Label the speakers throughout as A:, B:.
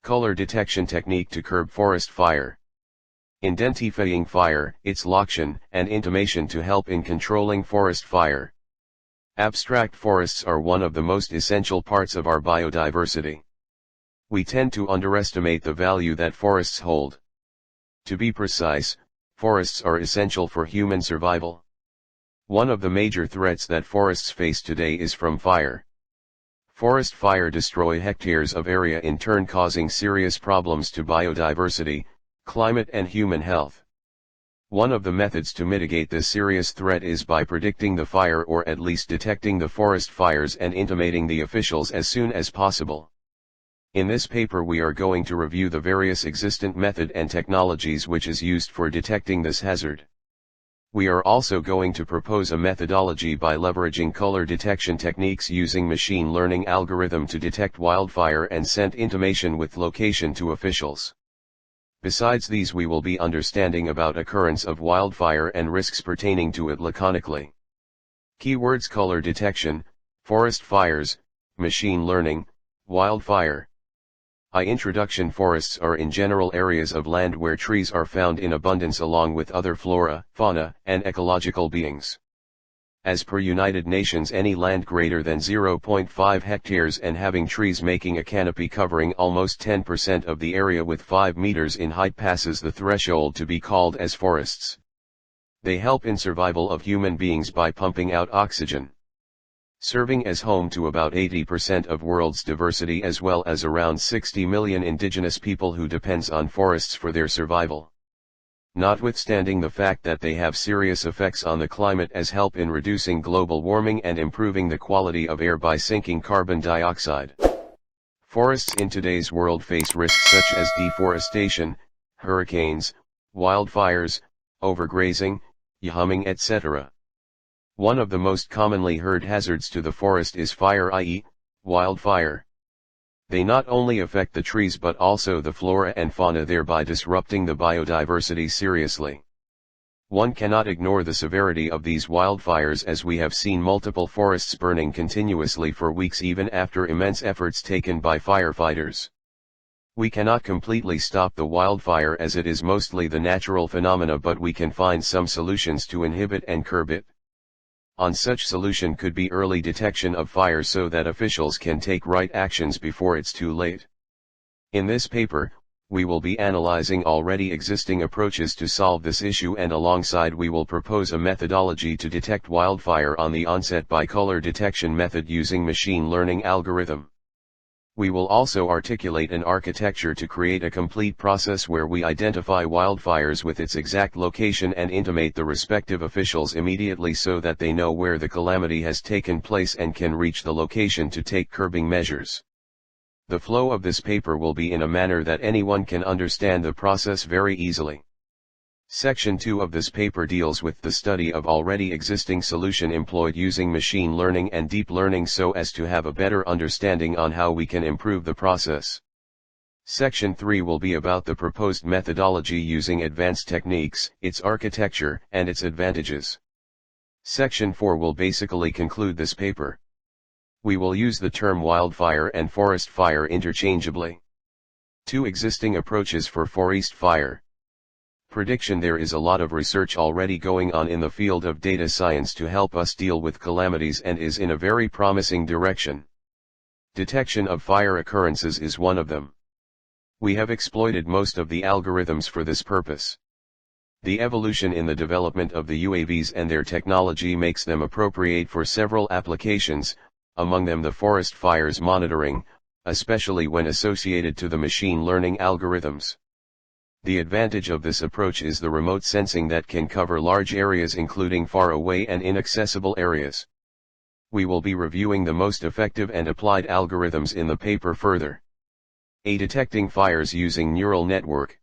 A: Color detection technique to curb forest fire. Identifying fire, its location, and intimation to help in controlling forest fire. Abstract forests are one of the most essential parts of our biodiversity. We tend to underestimate the value that forests hold. To be precise, forests are essential for human survival. One of the major threats that forests face today is from fire. Forest fire destroy hectares of area, in turn causing serious problems to biodiversity, climate and human health. One of the methods to mitigate this serious threat is by predicting the fire, or at least detecting the forest fires and intimating the officials as soon as possible. In this paper we are going to review the various existent method and technologies which is used for detecting this hazard. We are also going to propose a methodology by leveraging color detection techniques using machine learning algorithm to detect wildfire and send intimation with location to officials. Besides these, we will be understanding about occurrence of wildfire and risks pertaining to it laconically. Keywords: color detection, forest fires, machine learning, wildfire. Introduction: forests are in general areas of land where trees are found in abundance along with other flora, fauna, and ecological beings. As per United Nations, any land greater than 0.5 hectares and having trees making a canopy covering almost 10% of the area with 5 meters in height passes the threshold to be called as forests. They help in survival of human beings by pumping out oxygen, serving as home to about 80% of world's diversity, as well as around 60 million indigenous people who depends on forests for their survival. Notwithstanding the fact that they have serious effects on the climate as help in reducing global warming and improving the quality of air by sinking carbon dioxide. Forests in today's world face risks such as deforestation, hurricanes, wildfires, overgrazing, humming, etc. One of the most commonly heard hazards to the forest is fire, i.e., wildfire. They not only affect the trees but also the flora and fauna, thereby disrupting the biodiversity seriously. One cannot ignore the severity of these wildfires, as we have seen multiple forests burning continuously for weeks even after immense efforts taken by firefighters. We cannot completely stop the wildfire as it is mostly the natural phenomena, but we can find some solutions to inhibit and curb it. On such solution could be early detection of fire so that officials can take right actions before it's too late. In this paper, we will be analyzing already existing approaches to solve this issue, and alongside we will propose a methodology to detect wildfire on the onset by color detection method using machine learning algorithm. We will also articulate an architecture to create a complete process where we identify wildfires with its exact location and intimate the respective officials immediately so that they know where the calamity has taken place and can reach the location to take curbing measures. The flow of this paper will be in a manner that anyone can understand the process very easily. Section 2 of this paper deals with the study of already existing solution employed using machine learning and deep learning so as to have a better understanding on how we can improve the process. Section 3 will be about the proposed methodology using advanced techniques, its architecture, and its advantages. Section 4 will basically conclude this paper. We will use the term wildfire and forest fire interchangeably. Two existing approaches for forest fire. Prediction: there is a lot of research already going on in the field of data science to help us deal with calamities and is in a very promising direction. Detection of fire occurrences is one of them. We have exploited most of the algorithms for this purpose. The evolution in the development of the UAVs and their technology makes them appropriate for several applications, among them the forest fires monitoring, especially when associated to the machine learning algorithms. The advantage of this approach is the remote sensing that can cover large areas including far away and inaccessible areas. We will be reviewing the most effective and applied algorithms in the paper further. Detecting fires using neural network.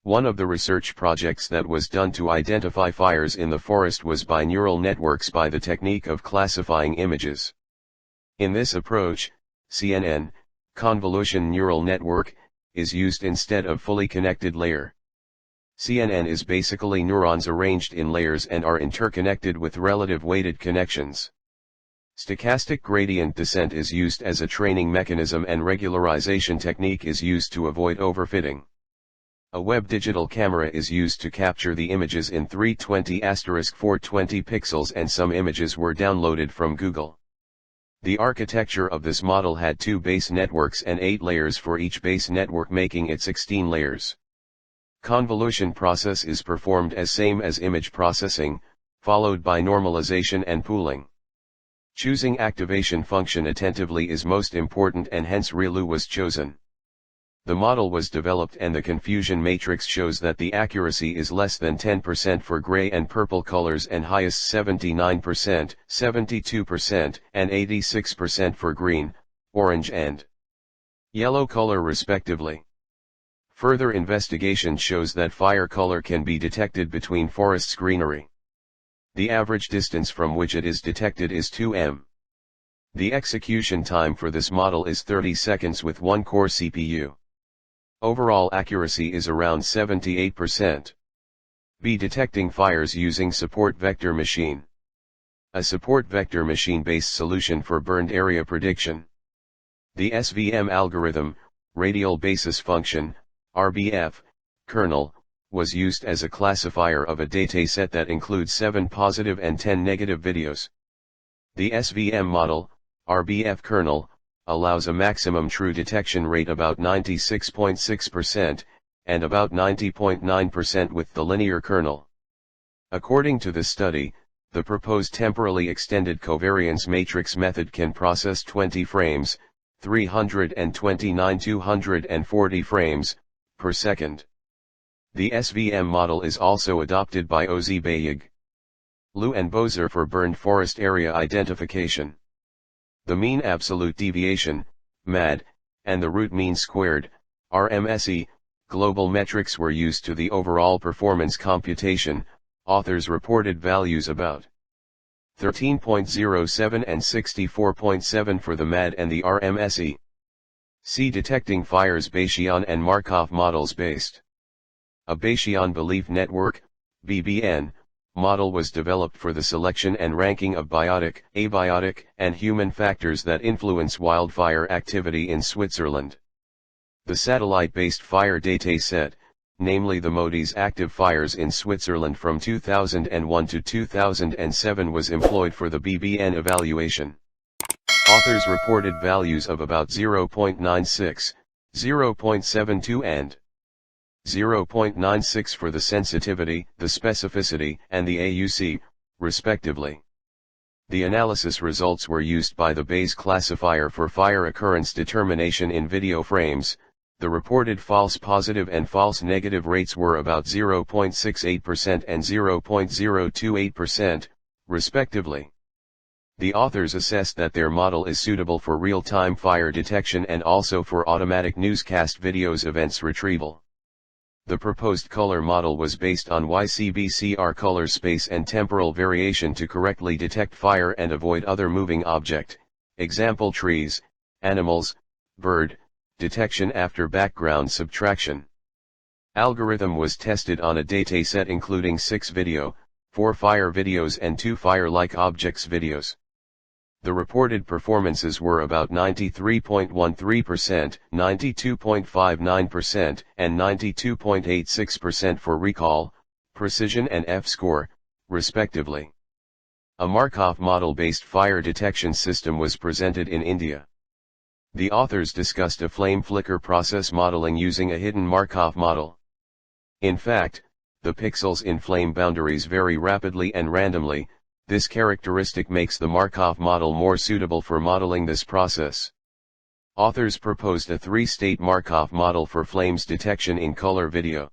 A: One of the research projects that was done to identify fires in the forest was by neural networks by the technique of classifying images. In this approach, CNN, convolution neural network, is used instead of fully connected layer. CNN is basically neurons arranged in layers and are interconnected with relative weighted connections. Stochastic gradient descent is used as a training mechanism, and regularization technique is used to avoid overfitting. A web digital camera is used to capture the images in 320*420 pixels, and some images were downloaded from Google. The architecture of this model had 2 base networks and 8 layers for each base network, making it 16 layers. Convolution process is performed as same as image processing, followed by normalization and pooling. Choosing activation function attentively is most important, and hence ReLU was chosen. The model was developed, and the confusion matrix shows that the accuracy is less than 10% for gray and purple colors, and highest 79%, 72%, and 86% for green, orange and yellow color respectively. Further investigation shows that fire color can be detected between forests greenery. The average distance from which it is detected is 2 m. The execution time for this model is 30 seconds with 1 core CPU. Overall accuracy is around 78%. B. Detecting fires using support vector machine. A support vector machine-based solution for burned area prediction. The SVM algorithm, radial basis function, RBF, kernel, was used as a classifier of a dataset that includes 7 positive and 10 negative videos. The SVM model, RBF kernel, allows a maximum true detection rate about 96.6%, and about 90.9% with the linear kernel. According to the study, the proposed temporally extended covariance matrix method can process 20 frames, 329-240 frames, per second. The SVM model is also adopted by Ozbayig, Liu and Bozer for burned forest area identification. The mean absolute deviation, MAD, and the root mean squared, RMSE, global metrics were used to the overall performance computation. Authors reported values about 13.07 and 64.7 for the MAD and the RMSE. See Detecting Fires Bayesian and Markov models based. A Bayesian belief network, BBN, model was developed for the selection and ranking of biotic, abiotic, and human factors that influence wildfire activity in Switzerland. The satellite-based fire dataset, namely the MODIS active fires in Switzerland from 2001 to 2007, was employed for the BBN evaluation. Authors reported values of about 0.96, 0.72 and 0.96 for the sensitivity, the specificity, and the AUC, respectively. The analysis results were used by the Bayes classifier for fire occurrence determination in video frames. The reported false positive and false negative rates were about 0.68% and 0.028%, respectively. The authors assessed that their model is suitable for real-time fire detection and also for automatic newscast videos events retrieval. The proposed color model was based on YCBCR color space and temporal variation to correctly detect fire and avoid other moving object, example trees, animals, bird, detection after background subtraction. Algorithm was tested on a dataset including 6 video, 4 fire videos and 2 fire-like objects videos. The reported performances were about 93.13%, 92.59%, and 92.86% for recall, precision and F-score, respectively. A Markov model-based fire detection system was presented in India. The authors discussed a flame flicker process modeling using a hidden Markov model. In fact, the pixels in flame boundaries vary rapidly and randomly. This characteristic makes the Markov model more suitable for modeling this process. Authors proposed a 3-state Markov model for flames detection in color video.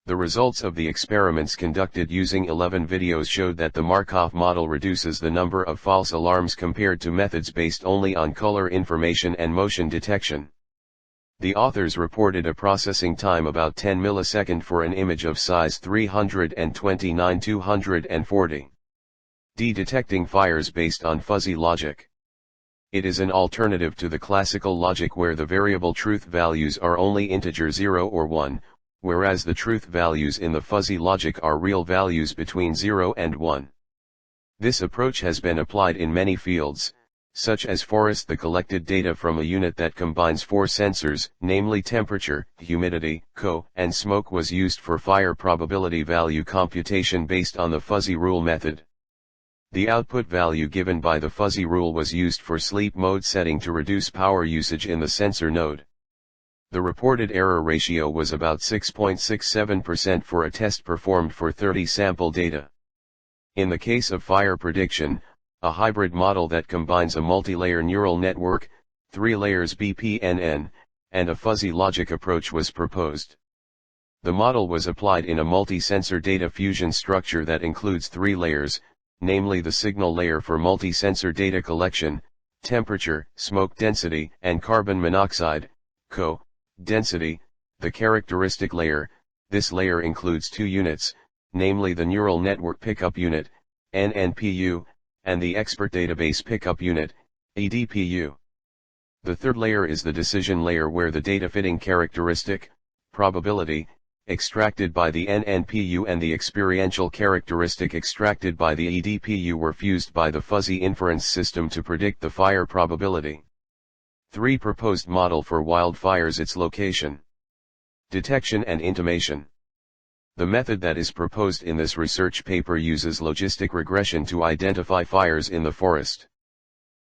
A: The results of the experiments conducted using 11 videos showed that the Markov model reduces the number of false alarms compared to methods based only on color information and motion detection. The authors reported a processing time about 10 millisecond for an image of size 329-240. D. Detecting fires based on fuzzy logic. It is an alternative to the classical logic where the variable truth values are only integer 0 or 1, whereas the truth values in the fuzzy logic are real values between 0 and 1. This approach has been applied in many fields, such as forest. The collected data from a unit that combines 4 sensors, namely temperature, humidity, and smoke, was used for fire probability value computation based on the fuzzy rule method. The output value given by the fuzzy rule was used for sleep mode setting to reduce power usage in the sensor node. The reported error ratio was about 6.67% for a test performed for 30 sample data. In the case of fire prediction, a hybrid model that combines a multi-layer neural network, 3 layers BPNN, and a fuzzy logic approach was proposed. The model was applied in a multi-sensor data fusion structure that includes 3 layers, namely the signal layer for multi-sensor data collection, temperature, smoke density, and carbon monoxide, density, the characteristic layer. This layer includes 2 units, namely the neural network pickup unit, NNPU, and the expert database pickup unit, EDPU. The third layer is the decision layer, where the data fitting characteristic, probability, extracted by the NNPU and the experiential characteristic extracted by the EDPU were fused by the fuzzy inference system to predict the fire probability. 3. Proposed model for wildfires. Its location, detection and intimation. The method that is proposed in this research paper uses logistic regression to identify fires in the forest.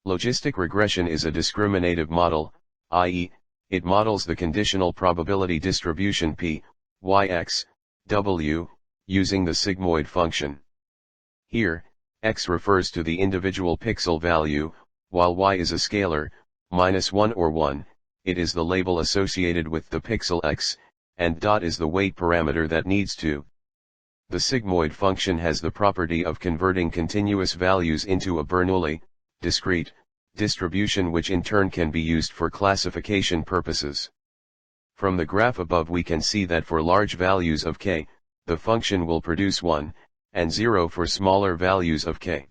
A: Logistic regression is a discriminative model, i.e., it models the conditional probability distribution P, Y, X, W, using the sigmoid function. Here, X refers to the individual pixel value, while Y is a scalar, -1 or 1, it is the label associated with the pixel X, and dot is the weight parameter that needs to. The sigmoid function has the property of converting continuous values into a Bernoulli, discrete, distribution, which in turn can be used for classification purposes. From the graph above we can see that for large values of k, the function will produce 1, and 0 for smaller values of k.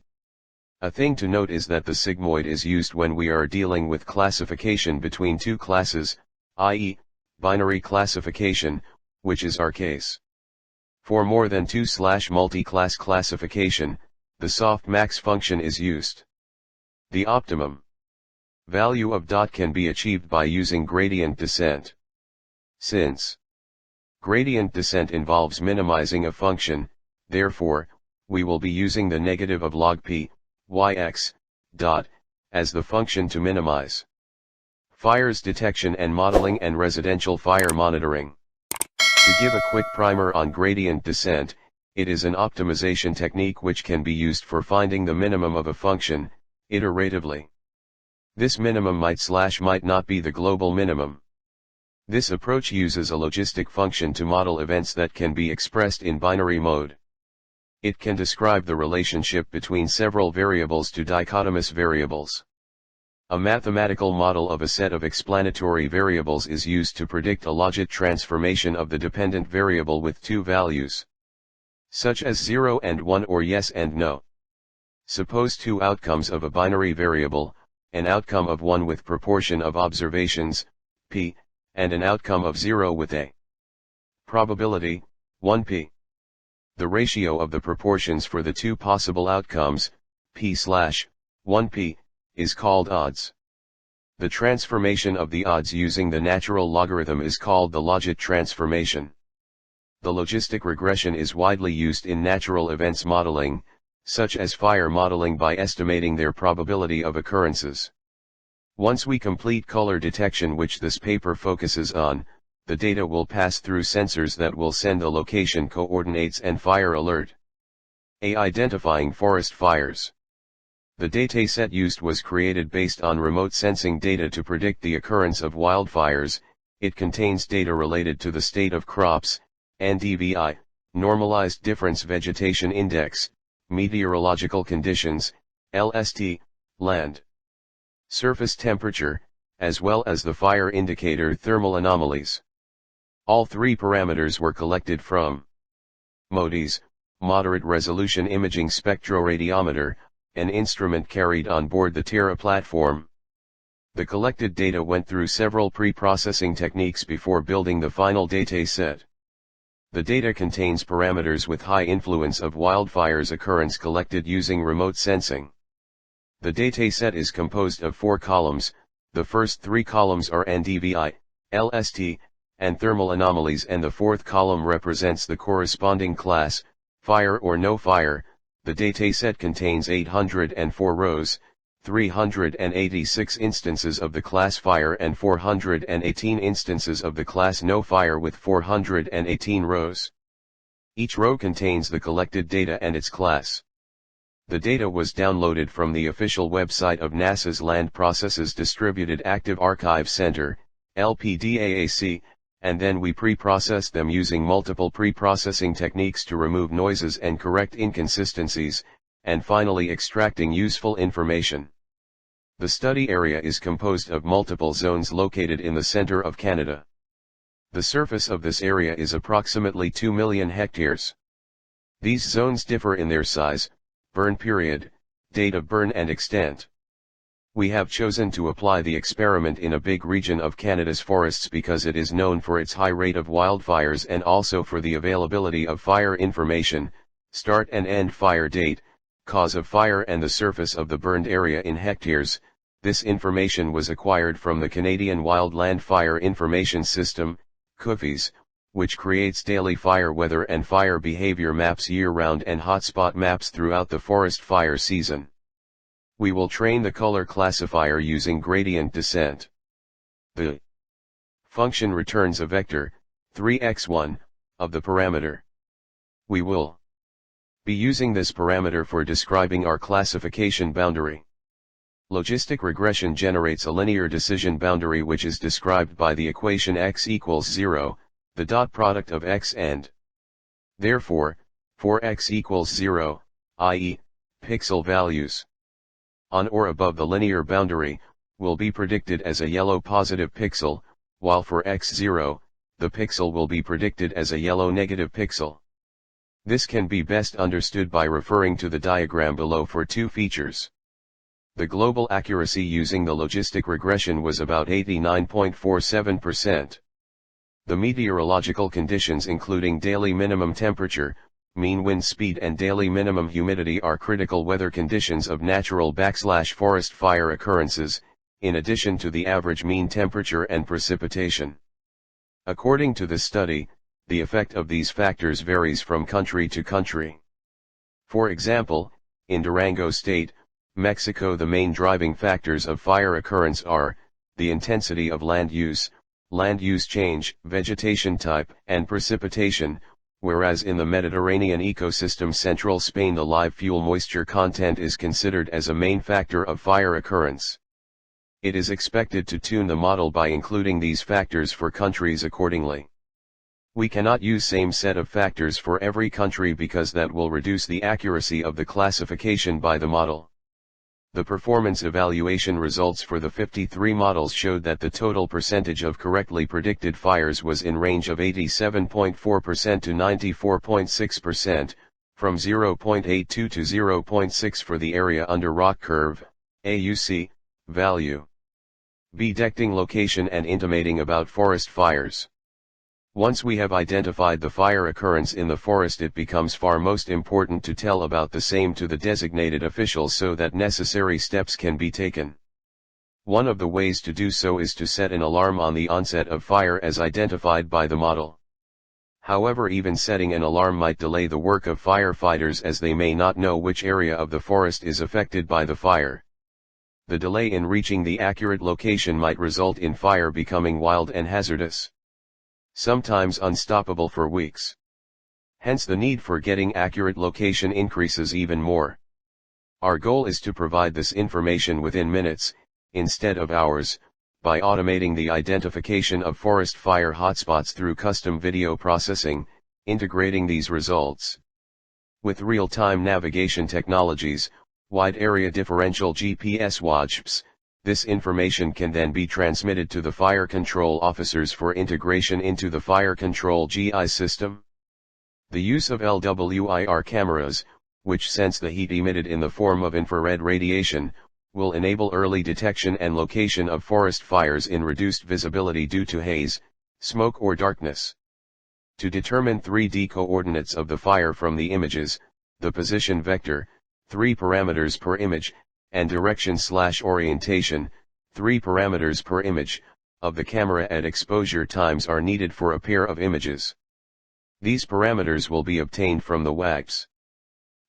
A: A thing to note is that the sigmoid is used when we are dealing with classification between 2 classes, i.e., binary classification, which is our case. For more than 2/multi-class classification, the softmax function is used. The optimum value of dot can be achieved by using gradient descent. Since gradient descent involves minimizing a function, therefore, we will be using the negative of log p, yx, dot, as the function to minimize. Fires detection and modeling and residential fire monitoring. To give a quick primer on gradient descent, it is an optimization technique which can be used for finding the minimum of a function, iteratively. This minimum might not be the global minimum. This approach uses a logistic function to model events that can be expressed in binary mode. It can describe the relationship between several variables to dichotomous variables. A mathematical model of a set of explanatory variables is used to predict a Logit transformation of the dependent variable with 2 values, such as 0 and 1 or yes and no. Suppose 2 outcomes of a binary variable, an outcome of 1 with proportion of observations, p, and an outcome of 0 with a probability, 1p. The ratio of the proportions for the 2 possible outcomes, p/1p, is called odds. The transformation of the odds using the natural logarithm is called the Logit transformation. The logistic regression is widely used in natural events modeling, such as fire modeling, by estimating their probability of occurrences. Once we complete color detection, which this paper focuses on, the data will pass through sensors that will send the location coordinates and fire alert. Identifying forest fires. The dataset used was created based on remote sensing data to predict the occurrence of wildfires. It contains data related to the state of crops, NDVI, normalized difference vegetation index, meteorological conditions, LST, land surface temperature, as well as the fire indicator thermal anomalies. All 3 parameters were collected from MODIS, Moderate Resolution Imaging Spectroradiometer, an instrument carried on board the Terra platform. The collected data went through several pre-processing techniques before building the final dataset. The data contains parameters with high influence of wildfires occurrence collected using remote sensing. The dataset is composed of 4 columns. The first 3 columns are NDVI, LST, and thermal anomalies, and the 4th column represents the corresponding class, fire or no fire. The dataset contains 804 rows, 386 instances of the class fire and 418 instances of the class no fire with 418 rows. Each row contains the collected data and its class. The data was downloaded from the official website of NASA's Land Processes Distributed Active Archive Center, LPDAAC, and then we pre-processed them using multiple pre-processing techniques to remove noises and correct inconsistencies, and finally extracting useful information. The study area is composed of multiple zones located in the center of Canada. The surface of this area is approximately 2 million hectares. These zones differ in their size, burn period, date of burn and extent. We have chosen to apply the experiment in a big region of Canada's forests because it is known for its high rate of wildfires and also for the availability of fire information, start and end fire date, cause of fire and the surface of the burned area in hectares. This information was acquired from the Canadian Wildland Fire Information System, CWFIS, which creates daily fire weather and fire behavior maps year-round and hotspot maps throughout the forest fire season. We will train the color classifier using gradient descent. The function returns a vector, 3x1, of the parameter. We will be using this parameter for describing our classification boundary. Logistic regression generates a linear decision boundary which is described by the equation x equals 0, the dot product of x and. Therefore, for x equals 0, i.e., pixel values on or above the linear boundary, will be predicted as a yellow positive pixel, while for x0, the pixel will be predicted as a yellow negative pixel. This can be best understood by referring to the diagram below for 2 features. The global accuracy using the logistic regression was about 89.47%. The meteorological conditions including daily minimum temperature, mean wind speed and daily minimum humidity are critical weather conditions of natural/forest fire occurrences, in addition to the average mean temperature and precipitation. According to the study, the effect of these factors varies from country to country. For example, in Durango State, Mexico, the main driving factors of fire occurrence are the intensity of land use change, vegetation type, and precipitation, whereas in the Mediterranean ecosystem central Spain the live fuel moisture content is considered as a main factor of fire occurrence. It is expected to tune the model by including these factors for countries accordingly. We cannot use same set of factors for every country because that will reduce the accuracy of the classification by the model. The performance evaluation results for the 53 models showed that the total percentage of correctly predicted fires was in range of 87.4% to 94.6%, from 0.82 to 0.6 for the area under rock curve, AUC, value. B. Detecting location and intimating about forest fires. Once we have identified the fire occurrence in the forest, it becomes far most important to tell about the same to the designated officials so that necessary steps can be taken. One of the ways to do so is to set an alarm on the onset of fire as identified by the model. However, even setting an alarm might delay the work of firefighters as they may not know which area of the forest is affected by the fire. The delay in reaching the accurate location might result in fire becoming wild and hazardous, sometimes unstoppable for weeks. Hence the need for getting accurate location increases even more. Our goal is to provide this information within minutes, instead of hours, by automating the identification of forest fire hotspots through custom video processing, integrating these results with real-time navigation technologies, wide area differential GPS WAGPs. This information can then be transmitted to the fire control officers for integration into the fire control GI system. The use of LWIR cameras, which sense the heat emitted in the form of infrared radiation, will enable early detection and location of forest fires in reduced visibility due to haze, smoke or darkness. To determine 3D coordinates of the fire from the images, the position vector, 3 parameters per image, and direction/orientation, 3 parameters per image, of the camera at exposure times are needed for a pair of images. These parameters will be obtained from the WAGs.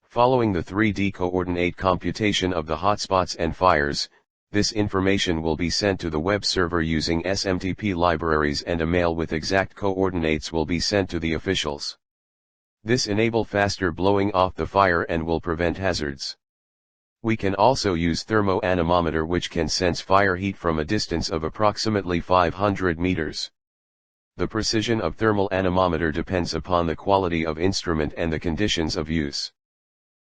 A: Following the 3D coordinate computation of the hotspots and fires, this information will be sent to the web server using SMTP libraries, and a mail with exact coordinates will be sent to the officials. This enables faster blowing off the fire and will prevent hazards. We can also use thermo anemometer, which can sense fire heat from a distance of approximately 500 meters. The precision of thermal anemometer depends upon the quality of instrument and the conditions of use.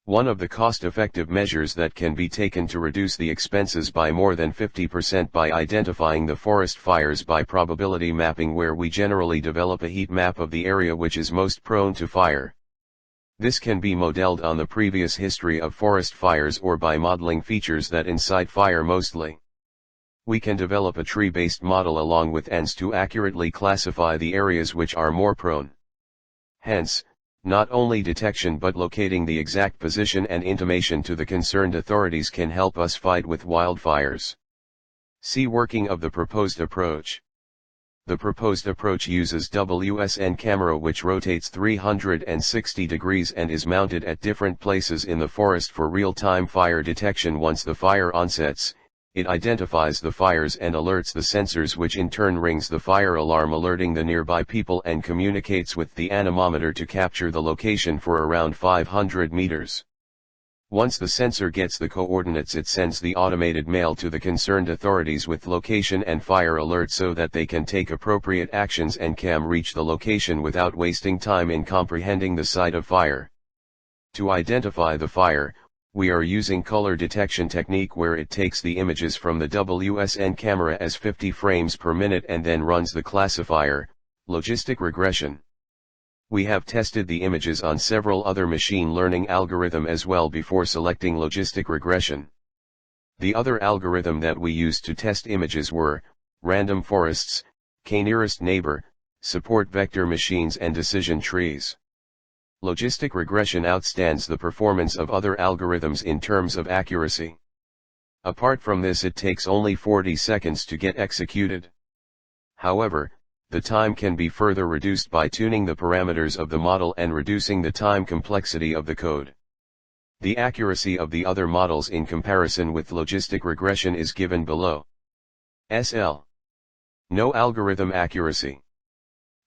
A: One of the cost-effective measures that can be taken to reduce the expenses by more than 50% by identifying the forest fires by probability mapping, where we generally develop a heat map of the area which is most prone to fire. This can be modeled on the previous history of forest fires or by modeling features that incite fire mostly. We can develop a tree-based model along with ants to accurately classify the areas which are more prone. Hence, not only detection but locating the exact position and intimation to the concerned authorities can help us fight with wildfires. See working of the proposed approach. The proposed approach uses WSN camera which rotates 360 degrees and is mounted at different places in the forest for real-time fire detection. Once the fire onsets, it identifies the fires and alerts the sensors, which in turn rings the fire alarm alerting the nearby people and communicates with the anemometer to capture the location for around 500 meters. Once the sensor gets the coordinates, it sends the automated mail to the concerned authorities with location and fire alert so that they can take appropriate actions and can reach the location without wasting time in comprehending the site of fire. To identify the fire, we are using color detection technique, where it takes the images from the WSN camera as 50 frames per minute and then runs the classifier, Logistic Regression. We have tested the images on several other machine learning algorithm as well before selecting Logistic Regression. The other algorithm that we used to test images were random forests, k-nearest neighbor, support vector machines, and decision trees. Logistic regression outstands the performance of other algorithms in terms of accuracy. Apart from this, it takes only 40 seconds to get executed. However, the time can be further reduced by tuning the parameters of the model and reducing the time complexity of the code. The accuracy of the other models in comparison with logistic regression is given below. SL. No algorithm accuracy.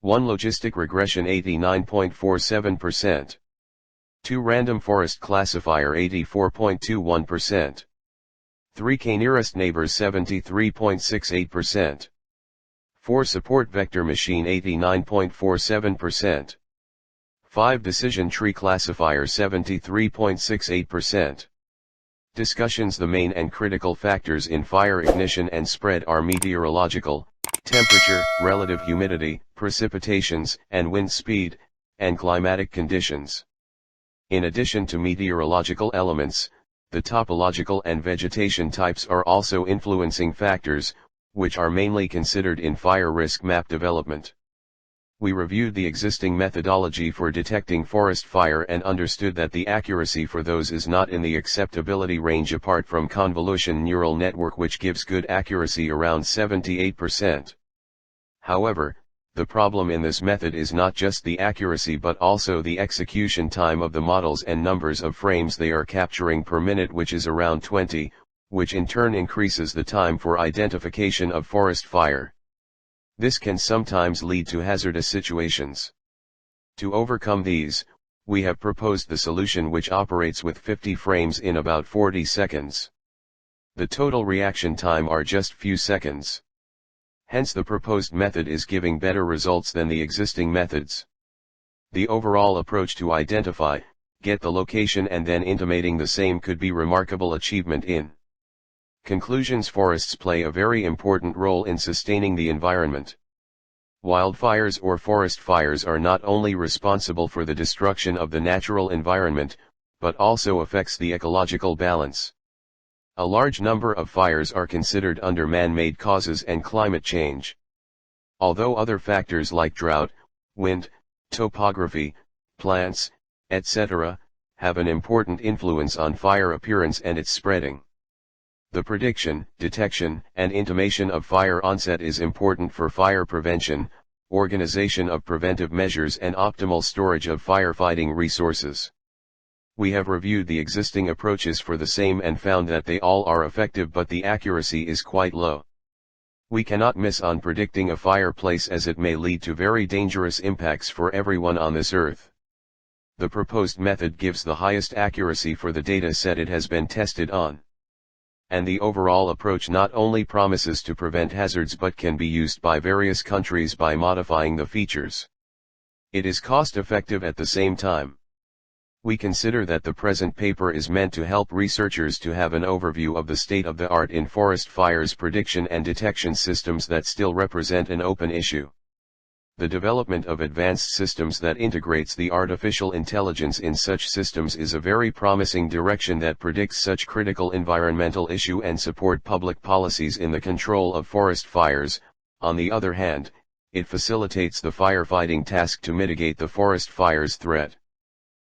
A: 1 logistic regression 89.47%. 2 random forest classifier 84.21%. 3 k-nearest neighbors 73.68%. 4 support vector machine 89.47%. 5 decision tree classifier 73.68%. Discussions. The main and critical factors in fire ignition and spread are meteorological, temperature, relative humidity, precipitations, and wind speed, and climatic conditions. In addition to meteorological elements, the topological and vegetation types are also influencing factors, which are mainly considered in fire risk map development. We reviewed the existing methodology for detecting forest fire and understood that the accuracy for those is not in the acceptability range apart from convolution neural network, which gives good accuracy around 78%. However, the problem in this method is not just the accuracy but also the execution time of the models and numbers of frames they are capturing per minute, which is around 20, which in turn increases the time for identification of forest fire. This can sometimes lead to hazardous situations. To overcome these, we have proposed the solution which operates with 50 frames in about 40 seconds. The total reaction time are just few seconds. Hence the proposed method is giving better results than the existing methods. The overall approach to identify, get the location and then intimating the same could be remarkable achievement in. Conclusions. Forests play a very important role in sustaining the environment. Wildfires or forest fires are not only responsible for the destruction of the natural environment, but also affects the ecological balance. A large number of fires are considered under man-made causes and climate change. Although other factors like drought, wind, topography, plants, etc., have an important influence on fire appearance and its spreading. The prediction, detection, and intimation of fire onset is important for fire prevention, organization of preventive measures, and optimal storage of firefighting resources. We have reviewed the existing approaches for the same and found that they all are effective, but the accuracy is quite low. We cannot miss on predicting a fireplace, as it may lead to very dangerous impacts for everyone on this earth. The proposed method gives the highest accuracy for the data set it has been tested on. And the overall approach not only promises to prevent hazards but can be used by various countries by modifying the features. It is cost-effective at the same time. We consider that the present paper is meant to help researchers to have an overview of the state of the art in forest fires prediction and detection systems that still represent an open issue. The development of advanced systems that integrates the artificial intelligence in such systems is a very promising direction that predicts such critical environmental issue and support public policies in the control of forest fires. On the other hand, it facilitates the firefighting task to mitigate the forest fires threat.